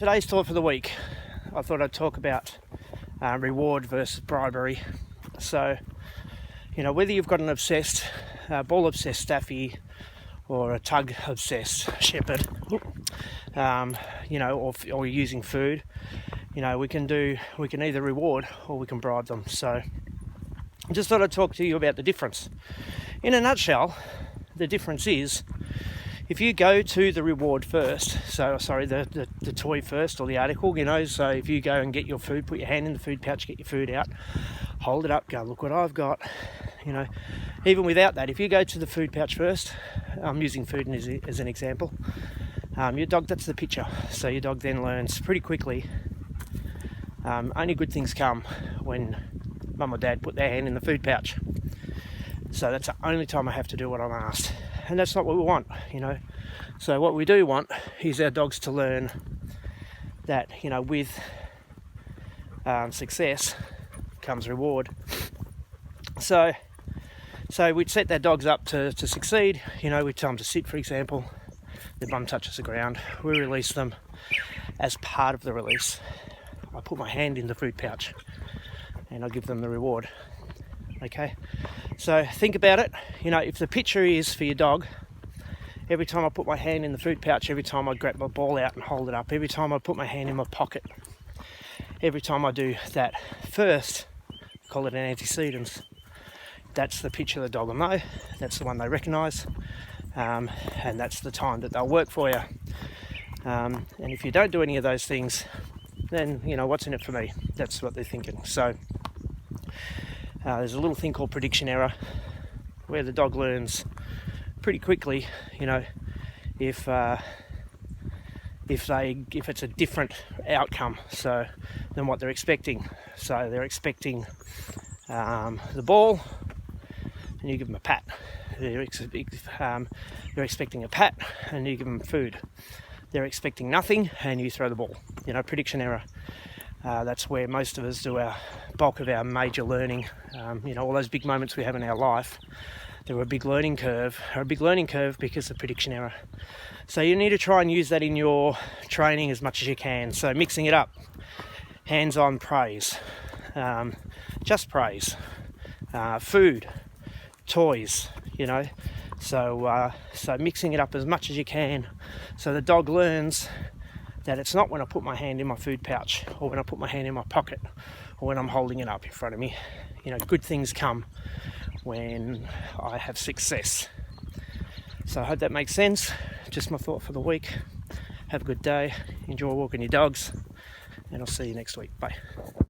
Today's thought for the week, I thought I'd talk about reward versus bribery. So, whether you've got an obsessed, ball obsessed staffy or a tug obsessed shepherd, or you're using food, we can either reward or we can bribe them. So, I just thought I'd talk to you about the difference. In a nutshell, the difference is, if you go to the reward first, the toy first or the article, so if you go and get your food, put your hand in the food pouch, get your food out, hold it up, go, look what I've got, even without that, if you go to the food pouch first, I'm using food as an example, your dog, that's the picture. So your dog then learns pretty quickly, only good things come when mum or dad put their hand in the food pouch. So that's the only time I have to do what I'm asked. And that's not what we want, So what we do want is our dogs to learn that, with success comes reward. So we'd set their dogs up to succeed. We'd tell them to sit, for example. Their bum touches the ground. We release them. As part of the release, I put my hand in the food pouch and I give them the reward. Okay, so think about it. If the picture is for your dog, every time I put my hand in the food pouch, every time I grab my ball out and hold it up, every time I put my hand in my pocket, every time I do that first, call it an antecedent, that's the picture the dog will know, that's the one they recognise, and that's the time that they'll work for you. And if you don't do any of those things, then, what's in it for me? That's what they're thinking. So there's a little thing called prediction error, where the dog learns pretty quickly, if it's a different outcome than what they're expecting. So they're expecting the ball, and you give them a pat. They're expecting a pat, and you give them food. They're expecting nothing, and you throw the ball. Prediction error. That's where most of us do our bulk of our major learning. All those big moments we have in our life, they're a big learning curve because of prediction error. So you need to try and use that in your training as much as you can. So mixing it up, hands-on praise, just praise, food, toys, So mixing it up as much as you can, so the dog learns that it's not when I put my hand in my food pouch or when I put my hand in my pocket or when I'm holding it up in front of me. Good things come when I have success. So I hope that makes sense. Just my thought for the week. Have a good day. Enjoy walking your dogs, and I'll see you next week. Bye.